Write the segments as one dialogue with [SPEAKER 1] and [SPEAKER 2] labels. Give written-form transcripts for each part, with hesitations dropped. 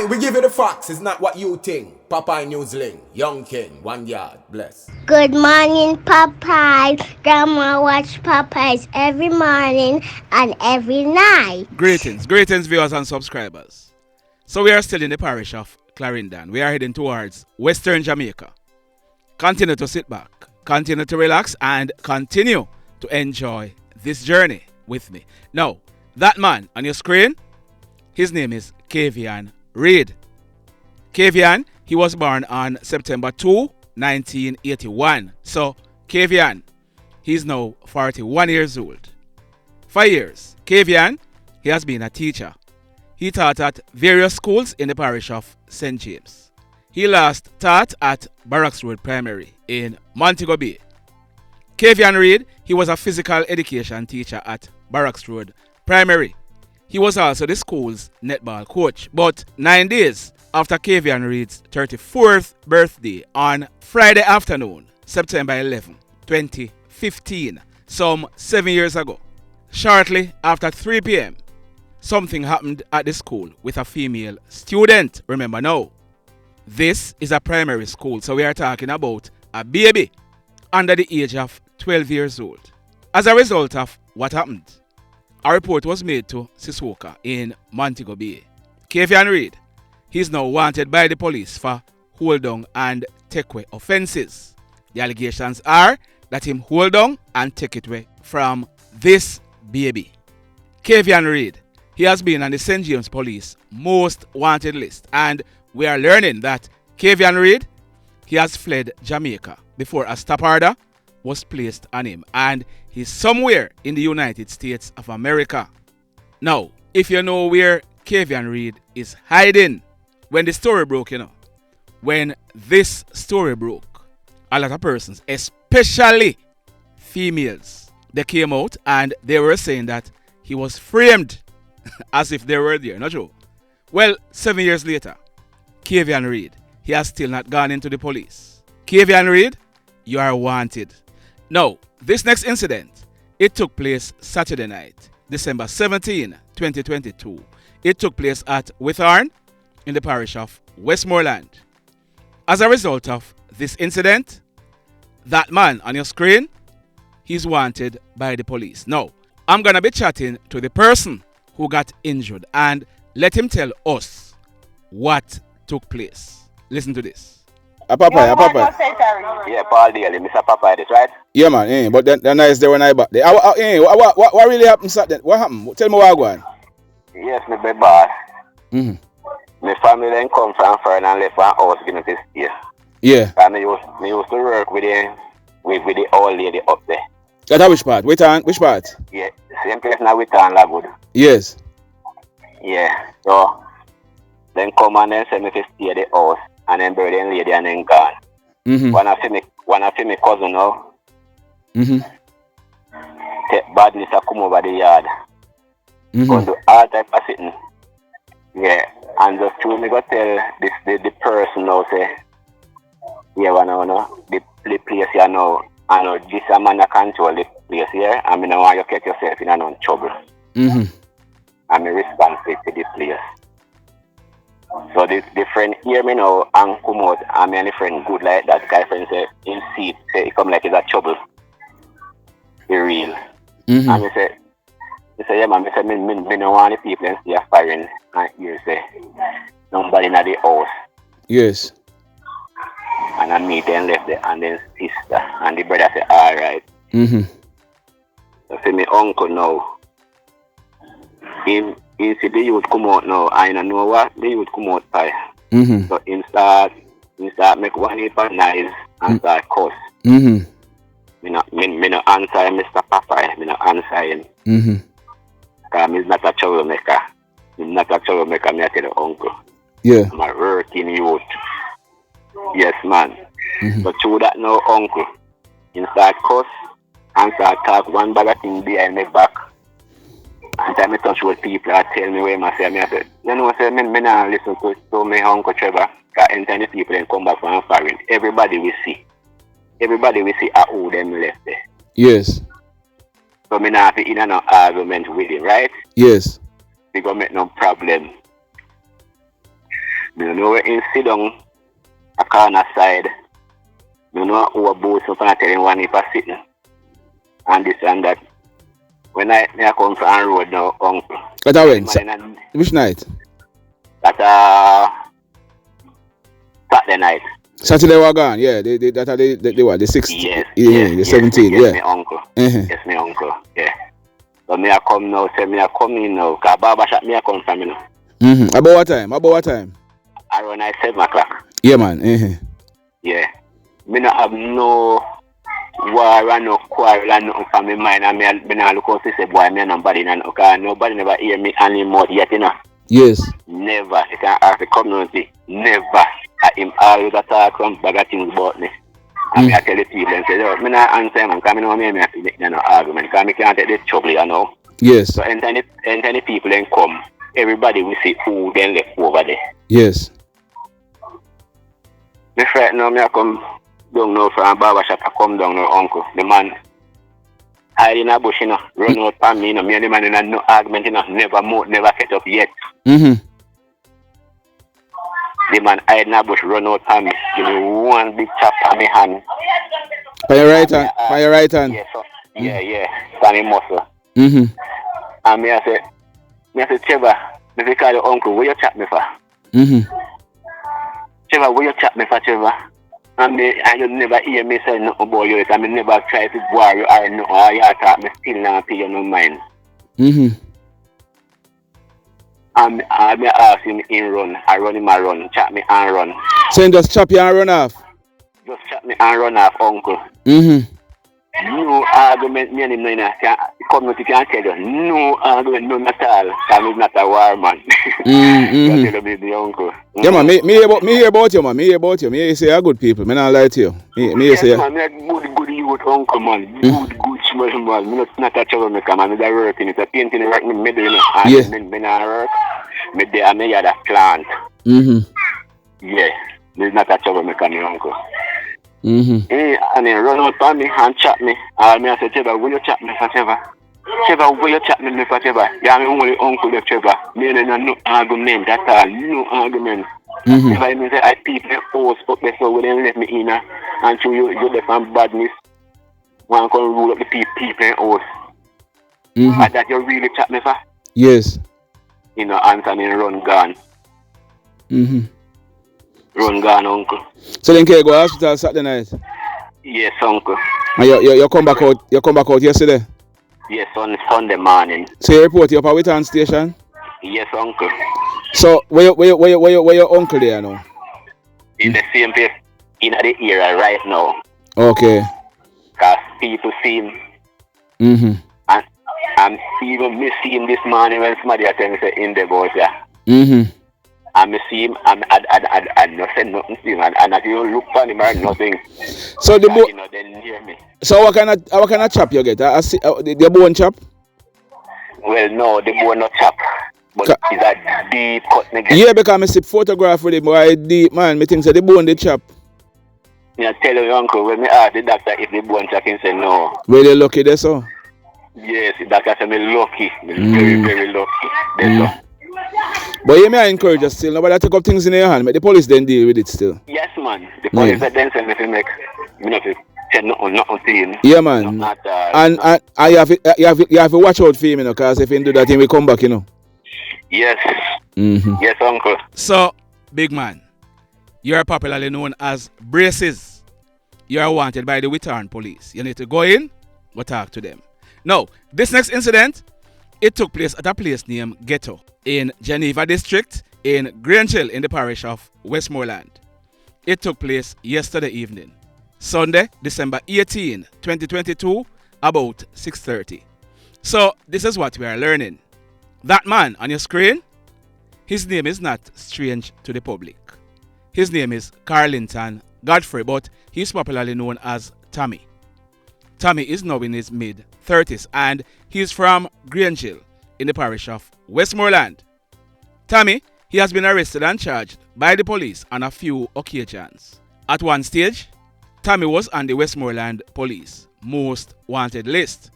[SPEAKER 1] Aye, we give you the facts. It's not what you think. Popeye Newsling, Young King, 1 yard, bless.
[SPEAKER 2] Good morning, Popeye. Grandma watch Popeyes every morning and every night.
[SPEAKER 3] Greetings, viewers and subscribers. So we are still in the parish of Carlington. We are heading towards Western Jamaica. Continue to sit back, continue to relax, and continue to enjoy this journey with me. Now, that man on your screen, his name is Kavion Reid. Kavion, he was born on September 2, 1981. So, Kavion, he's now 41 years old. 5 years, Kavion, he has been a teacher. He taught at various schools in the parish of St. James. He last taught at Barrack Road Primary in Montego Bay. Kavion Reid, he was a physical education teacher at Barrack Road Primary. He was also the school's netball coach. But 9 days after Kavion Reid's 34th birthday on Friday afternoon, September 11, 2015, some 7 years ago, shortly after 3 p.m., something happened at the school with a female student. Remember now, this is a primary school, so we are talking about a baby under the age of 12 years old. As a result of what happened, a report was made to Siswoka in Montego Bay. Kavion Reid, he is now wanted by the police for hold down and take away offences. The allegations are that him hold down and take it away from this baby. Kavion Reid, he has been on the St. James Police most wanted list, and we are learning that Kavion Reid, he has fled Jamaica before a stop order was placed on him, and he's somewhere in the United States of America. Now, if you know where Kavion Reid is hiding, when the story broke, when this story broke, a lot of persons, especially females, they came out and they were saying that he was framed as if they were there, not true? Well, 7 years later, Kavion Reid, he has still not gone into the police. Kavion Reid, you are wanted. Now, this next incident, it took place Saturday night, December 17, 2022. It took place at Withorn in the parish of Westmoreland. As a result of this incident, that man on your screen, he's wanted by the police. Now, I'm going to be chatting to the person who got injured and let him tell us what took place. Listen to this.
[SPEAKER 4] A Popeye.
[SPEAKER 5] Yeah, Paul Daly, Mr. Popeye, this right?
[SPEAKER 4] Yeah, man. But then nice there when I back there. What really happened Saturday? What happened? Tell me what going.
[SPEAKER 5] Yes, my big boss.
[SPEAKER 4] Mm-hmm.
[SPEAKER 5] My family then come from Fern and left one house in this year.
[SPEAKER 4] Yeah.
[SPEAKER 5] And me used to work with the old lady up there.
[SPEAKER 4] That's which part? Which part?
[SPEAKER 5] Yeah, same place now with Lagwood.
[SPEAKER 4] Yes.
[SPEAKER 5] Yeah. So then come and then send me to stay at the house and then bury the lady and then gone.
[SPEAKER 4] Mm-hmm.
[SPEAKER 5] One of my cousin now.
[SPEAKER 4] Mm-hmm.
[SPEAKER 5] Take badness to come over the yard.
[SPEAKER 4] Mm-hmm.
[SPEAKER 5] Go do all type of sitting. Yeah. And just to me go tell the person now say, yeah, the place here now, I know this a man that control the place here, and I don't want you to get yourself in no trouble.
[SPEAKER 4] Mm-hmm.
[SPEAKER 5] I'm responsible to this place. So the friend hear me now and come out, and my friend good like that guy friend say, in seat, say it come like it's a trouble. Be real.
[SPEAKER 4] Mm-hmm.
[SPEAKER 5] And he say, yeah man, me don't want the people and see a firing, and you say, nobody in the house.
[SPEAKER 4] Yes.
[SPEAKER 5] And then me then left there, and then sister, and the brother say, alright.
[SPEAKER 4] Mm-hmm.
[SPEAKER 5] So say my uncle now, he see the youth come out now, I don't know what the youth come out by.
[SPEAKER 4] Mm-hmm.
[SPEAKER 5] So he start make one heap of noise and start cuss.
[SPEAKER 4] Mm-hmm.
[SPEAKER 5] Me no answer Mr. Popeye, me no answer him.
[SPEAKER 4] Mm-hmm.
[SPEAKER 5] Because he's not a troublemaker. He's not a troublemaker, me I tell the uncle.
[SPEAKER 4] Yeah.
[SPEAKER 5] I'm a working youth. Yes, man.
[SPEAKER 4] Mm-hmm.
[SPEAKER 5] But through that now, uncle, he start cuss and start talk one bag of thing behind my back. And time I touch with people, I tell me where I say, you know, say, me not listen to my uncle Trevor, because anytime the people then come back from foreign, everybody will see who them left there.
[SPEAKER 4] Yes.
[SPEAKER 5] So me not have in no argument with him, right?
[SPEAKER 4] Yes.
[SPEAKER 5] We gonna make no problem. Me no know where in sit down a corner side. Me know who a boss up and I tell him one if I sitting. And this and that. When I come from road now, uncle.
[SPEAKER 4] But I went. Which night?
[SPEAKER 5] That Saturday night.
[SPEAKER 4] Saturday were gone, yeah. They were the 6th.
[SPEAKER 5] Yes.
[SPEAKER 4] The 17th,
[SPEAKER 5] yes,
[SPEAKER 4] yeah.
[SPEAKER 5] My uncle.
[SPEAKER 4] Uh-huh.
[SPEAKER 5] Yes, my uncle. Yeah. So me I come now, say me I come in now. Cause barber shop me I come from, you know.
[SPEAKER 4] Mm-hmm. About what time?
[SPEAKER 5] Around 7 o'clock.
[SPEAKER 4] Yeah, man. Uh-huh.
[SPEAKER 5] Yeah. Me not have no war and no quarrel and nothing from my mind. And me not look out to say, boy, me nobody, because nobody never hear me anymore yet, you know.
[SPEAKER 4] Yes.
[SPEAKER 5] Never. You can ask the community. Never. Him always talk some bag of things about me. And me I tell the people and say, yo, me not answer man, because me know me have to make no argument, because me can't take this trouble, you know.
[SPEAKER 4] Yes.
[SPEAKER 5] So anytime the people then come, everybody will see who then left over there.
[SPEAKER 4] Yes.
[SPEAKER 5] Me friend now, me I come down now from barber shop, I come down now, uncle. The man hide in a bush, you know, run out from me, you know, me and the man in no argument, you know, never set up yet.
[SPEAKER 4] Mm-hmm.
[SPEAKER 5] The man hide in a bush, run out from me, give me one big chop on my hand.
[SPEAKER 4] For your right hand?
[SPEAKER 5] Yeah, so, yeah, for my muscle.
[SPEAKER 4] Mm-hmm.
[SPEAKER 5] And me I say, Trevor, me call your uncle, where you chat me for?
[SPEAKER 4] Mm-hmm.
[SPEAKER 5] Trevor, where you chat me for, Trevor? And you never hear me say nothing about you, and me never try to war you or nothing, or you talk, me still not pay you no mind.
[SPEAKER 4] Mm-hmm.
[SPEAKER 5] And I ask him in run, I run him a run, chat me and run.
[SPEAKER 4] So you just chop you and run off?
[SPEAKER 5] Just chat me and run off, uncle.
[SPEAKER 4] Mm-hmm.
[SPEAKER 5] No argument, me and him, the community can tell you, no argument, none at all, because he's not a war man.
[SPEAKER 4] Mm-hmm.
[SPEAKER 5] That's the uncle.
[SPEAKER 4] Yeah, man, me hear about you, man. Me hear you say you're good people. Me not lie to you. Me
[SPEAKER 5] Yes,
[SPEAKER 4] say
[SPEAKER 5] man, me a good youth uncle, man. Good small man. Me not a troublemaker, man. Me a working. It's a painting work me do, you know. And
[SPEAKER 4] yeah.
[SPEAKER 5] Me not work. Me there, and me had a plant.
[SPEAKER 4] Mm-hmm.
[SPEAKER 5] Yeah. Me not a troublemaker, me uncle.
[SPEAKER 4] Mm-hmm.
[SPEAKER 5] And he run out on me and chat me. And me I say, Trevor, will you chat me for Trevor? Trevor, will you chat me for Trevor? Yeah, I'm only uncle of Trevor. Me and no argument at all. No argument.
[SPEAKER 4] Mm-hmm.
[SPEAKER 5] If I mean say I people house up there so when they let me in and show you left from badness, one can rule up the people in house.
[SPEAKER 4] Mm-hmm.
[SPEAKER 5] And that you really chat me for?
[SPEAKER 4] Yes.
[SPEAKER 5] You know, answer me run gone.
[SPEAKER 4] Mm-hmm.
[SPEAKER 5] Run gone, uncle.
[SPEAKER 4] So then can you go to hospital Saturday night?
[SPEAKER 5] Yes, uncle.
[SPEAKER 4] And you come back out yesterday?
[SPEAKER 5] Yes, on Sunday morning.
[SPEAKER 4] So you report you up at Whitton station?
[SPEAKER 5] Yes, uncle.
[SPEAKER 4] So where your uncle there now?
[SPEAKER 5] In the same place in the area right now.
[SPEAKER 4] Okay.
[SPEAKER 5] Because people see him.
[SPEAKER 4] Mm-hmm.
[SPEAKER 5] And even me see him this morning when somebody tell me say in the boys, yeah.
[SPEAKER 4] Mm-hmm.
[SPEAKER 5] And me see him and not say nothing to him and I even look for him or nothing.
[SPEAKER 4] So the
[SPEAKER 5] you know, they hear me.
[SPEAKER 4] So what kind of chop you get? The bone chop?
[SPEAKER 5] Well, no, the bone not chop. But it's a deep cut.
[SPEAKER 4] Yeah, because I see photograph with him, boy, deep man. Me think say the bone they chop.
[SPEAKER 5] Yeah, tell your uncle when me ask the doctor if the bone chop, he say no.
[SPEAKER 4] Were they lucky there, so?
[SPEAKER 5] Yes, the doctor say me lucky. Very, very lucky.
[SPEAKER 4] But you may encourage us still. Nobody take up things in your hand. But the police then deal with it still.
[SPEAKER 5] Yes, man. The police then send me to make. Me not to say nothing to him.
[SPEAKER 4] Yeah, man. And you have to watch out for him, you know, because if he do that, he will come back, you know.
[SPEAKER 5] Yes.
[SPEAKER 4] Mm-hmm.
[SPEAKER 5] Yes, uncle.
[SPEAKER 3] So, big man, you are popularly known as Braces. You are wanted by the Whitton police. You need to go in, go talk to them. Now, this next incident, it took place at a place named Ghetto in Geneva district in Grange in the parish of Westmoreland. It took place yesterday evening, Sunday, December 18, 2022, about 6:30. So this is what we are learning. That man on your screen, his name is not strange to the public. His name is Carlington Godfrey, but he's popularly known as Tommy. Tommy is now in his mid-30s and he's from Grange in the parish of Westmoreland. Tommy, he has been arrested and charged by the police on a few occasions. At one stage, Tommy was on the Westmoreland police most wanted list.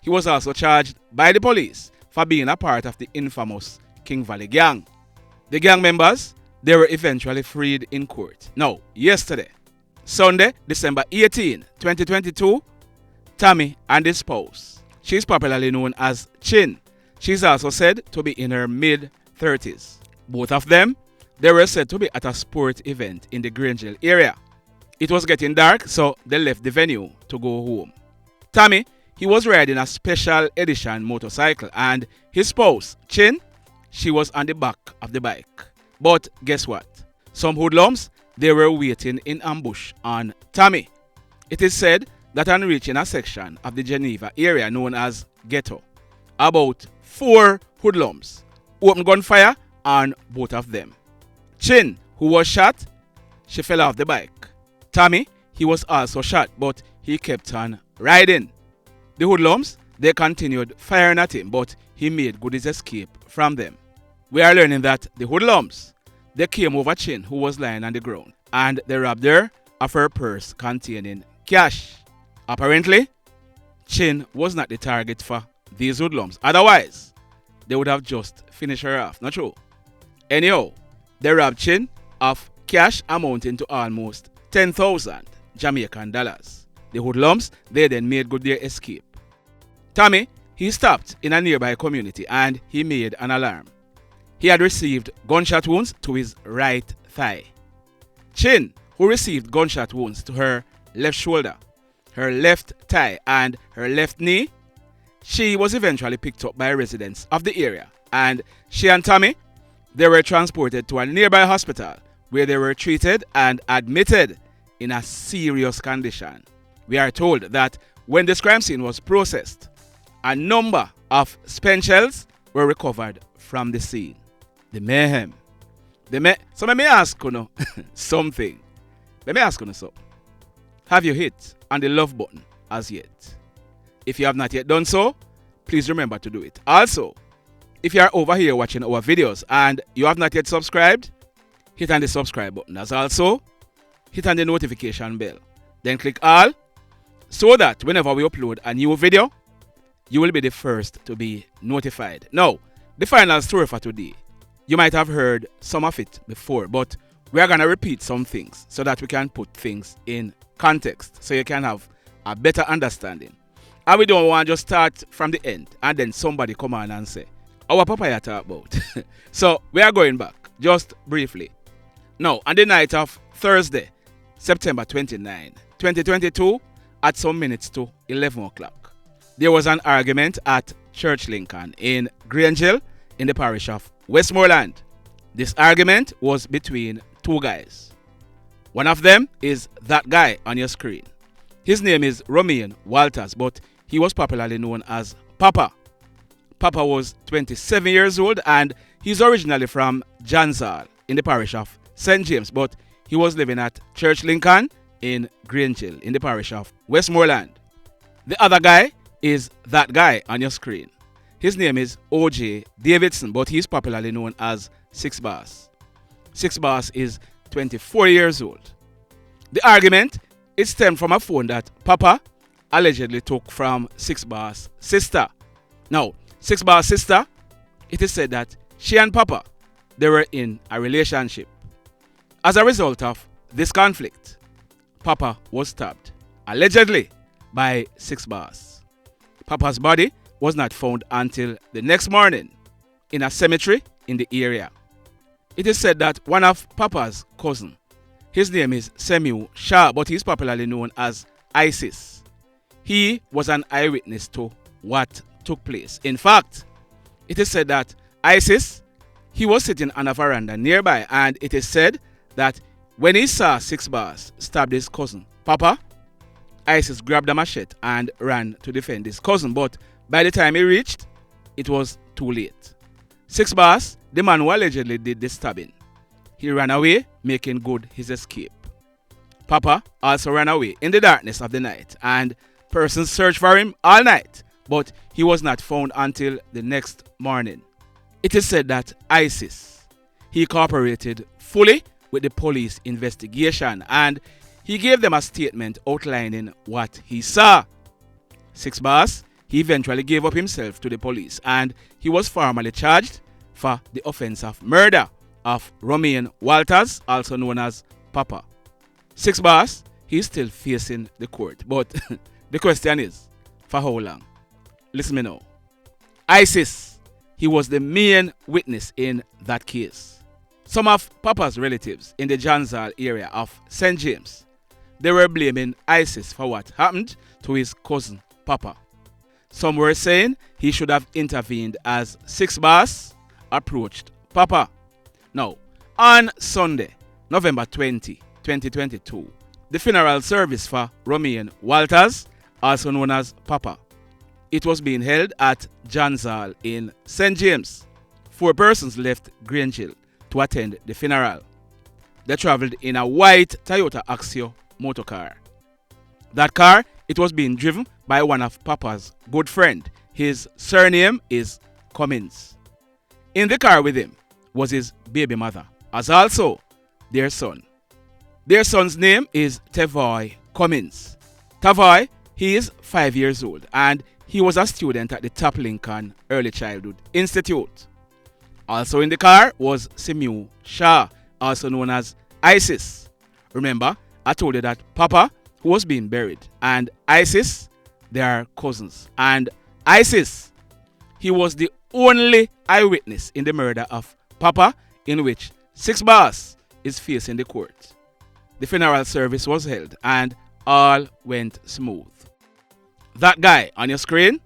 [SPEAKER 3] He was also charged by the police for being a part of the infamous King Valley gang. The gang members they were eventually freed in court. Now, yesterday, Sunday, December 18, 2022, Tammy and his spouse. She's popularly known as Chin. She's also said to be in her mid-30s. Both of them, they were said to be at a sport event in the Grangeville area. It was getting dark, so they left the venue to go home. Tammy, he was riding a special edition motorcycle, and his spouse, Chin, she was on the back of the bike. But guess what? Some hoodlums, they were waiting in ambush on Tammy. It is said that on reaching a section of the Geneva area known as Ghetto, about 4 hoodlums opened gunfire on both of them. Chin, who was shot, she fell off the bike. Tammy, he was also shot, but he kept on riding. The hoodlums, they continued firing at him, but he made good his escape from them. We are learning that the hoodlums, they came over Chin, who was lying on the ground, and they robbed her of her purse containing cash. Apparently, Chin was not the target for these hoodlums. Otherwise, they would have just finished her off. Not true. Anyhow, they robbed Chin of cash amounting to almost 10,000 Jamaican dollars. The hoodlums, they then made good their escape. Tammy, he stopped in a nearby community and he made an alarm. He had received gunshot wounds to his right thigh. Chin, who received gunshot wounds to her left shoulder, her left thigh, and her left knee, she was eventually picked up by residents of the area, and she and Tammy, they were transported to a nearby hospital where they were treated and admitted in a serious condition. We are told that when this crime scene was processed, a number of spent shells were recovered from the scene. The mayhem. So let me ask you something. Let me ask you something. Have you hit on the love button as yet? If you have not yet done so, please remember to do it. Also, if you are over here watching our videos and you have not yet subscribed, hit on the subscribe button. As also, hit on the notification bell. Then click all so that whenever we upload a new video, you will be the first to be notified. Now, the final story for today. You might have heard some of it before, but we are going to repeat some things so that we can put things in context so you can have a better understanding. And we don't want to just start from the end and then somebody come on and say, our papa you talk about. So we are going back just briefly. Now, on the night of Thursday, September 29, 2022, at some minutes to 11 o'clock, there was an argument at Church Lincoln in Grangeville in the parish of Westmoreland. This argument was between 2 guys. One of them is that guy on your screen. His name is Romain Walters, but he was popularly known as Papa. Papa was 27 years old and he's originally from Jansal in the parish of St. James, but he was living at Church Lincoln in Grangeville in the parish of Westmoreland. The other guy is that guy on your screen. His name is O.J. Davidson, but he's popularly known as Six Boss. Six Boss is 24 years old. The argument, it stemmed from a phone that Papa allegedly took from Six Boss' sister. Now, Six Boss' sister, it is said that she and Papa, they were in a relationship. As a result of this conflict, Papa was stabbed, allegedly, by Six Boss. Papa's body was not found until the next morning in a cemetery in the area. It is said that one of Papa's cousin, his name is Semiu Shah, but he's popularly known as ISIS. He was an eyewitness to what took place. In fact, it is said that ISIS, he was sitting on a veranda nearby, and it is said that when he saw Six Boss stab his cousin, Papa, ISIS grabbed a machete and ran to defend his cousin, but by the time he reached, it was too late. Six Boss, the man who allegedly did the stabbing, he ran away, making good his escape. Papa also ran away in the darkness of the night, and persons searched for him all night, but he was not found until the next morning. It is said that ISIS, he cooperated fully with the police investigation, and he gave them a statement outlining what he saw. Six Boss, he eventually gave up himself to the police, and he was formally charged for the offense of murder of Romain Walters, also known as Papa. 6 Boss, he's still facing the court. But the question is, for how long? Listen me now. ISIS, he was the main witness in that case. Some of Papa's relatives in the Janzal area of St. James, they were blaming ISIS for what happened to his cousin Papa. Some were saying he should have intervened as 6 Boss approached Papa. Now, on Sunday, November 20, 2022, the funeral service for Romain Walters, also known as Papa, it was being held at Janzal in St. James. 4 persons left Grangeville to attend the funeral. They traveled in a white Toyota Axio motorcar. That car, it was being driven by one of Papa's good friend. His surname is Cummings. In the car with him was his baby mother, as also their son. Their son's name is Tevoy Cummings. Tevoy, he is 5 years old and he was a student at the Top Lincoln Early Childhood Institute. Also in the car was Semiu Shah, also known as ISIS. Remember, I told you that Papa was being buried and ISIS, they are cousins. And ISIS, he was the only eyewitness in the murder of Papa, in which 6 Boss is facing the court. The funeral service was held and all went smooth. That guy on your screen,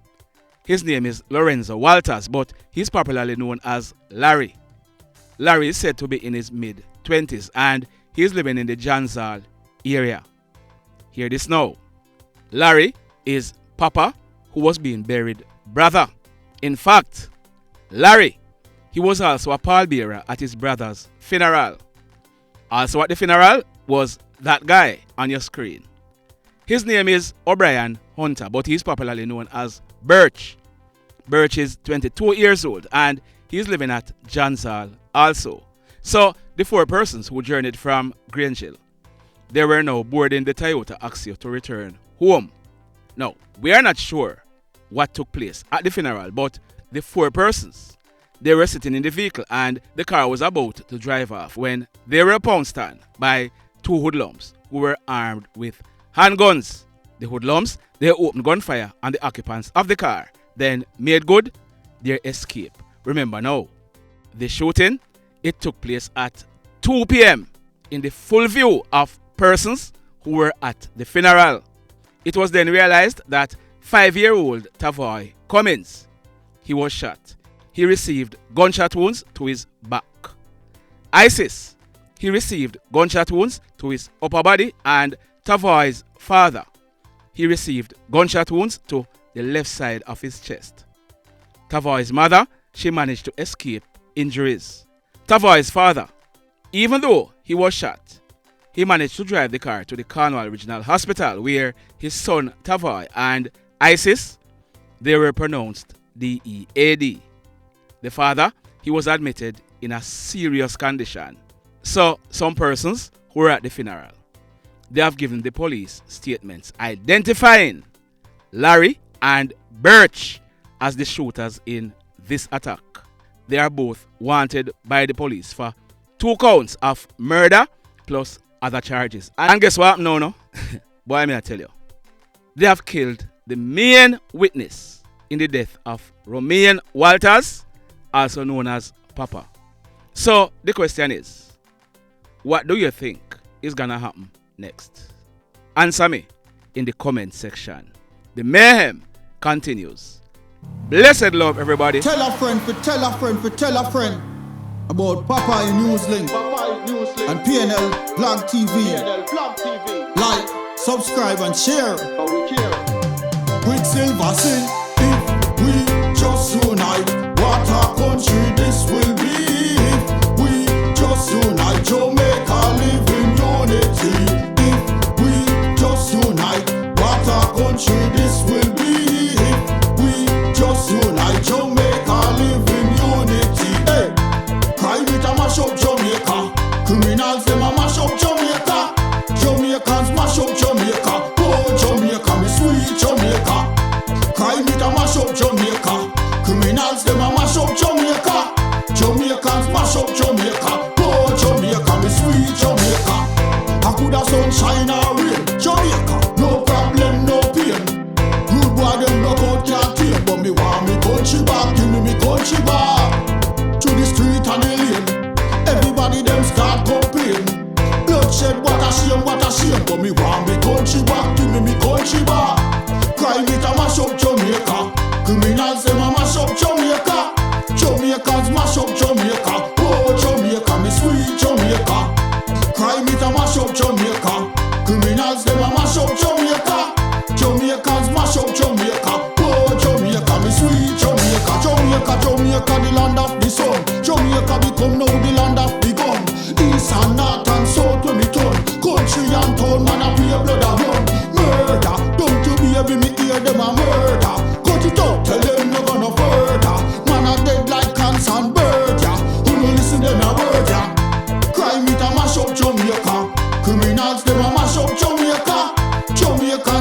[SPEAKER 3] his name is Lorenzo Walters, but he's popularly known as Larry. Larry is said to be in his mid-20s and he's living in the Janzal area. Hear this now. Larry is Papa, who was being buried, brother. In fact, Larry, he was also a pallbearer at his brother's funeral. Also at the funeral was that guy on your screen. His name is Obrian Hunter, but he's popularly known as Birch. Birch is 22 years old and he's living at Janzal also. So the 4 persons who journeyed from Grangeville, they were now boarding the Toyota Axio to return home. Now, we are not sure what took place at the funeral, but the 4 persons, they were sitting in the vehicle and the car was about to drive off when they were pounced on by 2 hoodlums who were armed with handguns. The hoodlums, they opened gunfire on the occupants of the car, then made good their escape. Remember now, the shooting, it took place at 2 p.m. in the full view of persons who were at the funeral. It was then realized that 5-year-old Tevoy Cummings, he was shot. He received gunshot wounds to his back. ISIS, he received gunshot wounds to his upper body, and Tevoy's father, he received gunshot wounds to the left side of his chest. Tevoy's mother, she managed to escape injuries. Tevoy's father, even though he was shot, he managed to drive the car to the Cornwall Regional Hospital where his son Tevoy and ISIS, they were pronounced DEAD. The father, he was admitted in a serious condition. So some persons who were at the funeral, they have given the police statements identifying Larry and Birch as the shooters in this attack. They are both wanted by the police for 2 counts of murder plus other charges. And guess what? No. Boy, may I tell you. They have killed the main witness in the death of Romain Walters, also known as Papa. So the question is, what do you think is gonna happen next? Answer me in the comment section. The mayhem continues. Blessed love, everybody.
[SPEAKER 6] Tell a friend for tell a friend for tell a friend about Papa in Newslink and PNL Blog TV. Like, subscribe and share. Quicksilver sing, if we just unite, what a country this will be. If we just unite, Jamaica live in unity. If we just unite, what a country this will be. If we just unite, Jamaica live in unity. Hey, crime it a mash up Jamaica. Criminals them a mash up Jamaica. Jamaicans mash up Jamaica. Oh Jamaica, me sweet Jamaica. Crime it a mash up Jamaica. Criminals them a mash up Jamaica. Jamaicans mash up Jamaica. boy them block out can't tame, but me want me country back. Give me country back. To the street and the lane, everybody them start complain. Bloodshed, what a shame, but me want me country back. Give me country back. Crime it a mash up Jamaica. Criminals them a mash up Jamaica. Jamaicans mash up Jamaica. Oh Jamaica, me sweet Jamaica. Crime it a mash up Jamaica. Criminals them a mash up Jamaica. Jamaicans mash up Jamaica. Oh Jamaica, me sweet Jamaica. Jamaica, the land of the sun. Jamaica become now the land of the gun. East and north and south when me turn. Country and town, man a pay blood a run. Murder, don't you baby me hear them a murder. Cut it out, tell them no gonna further. Man a dead like cancer and bird, yeah. Who no listen them a word, yeah. Crime it a mash up Jamaica. Criminals them a mash up Jamaica. Jamaica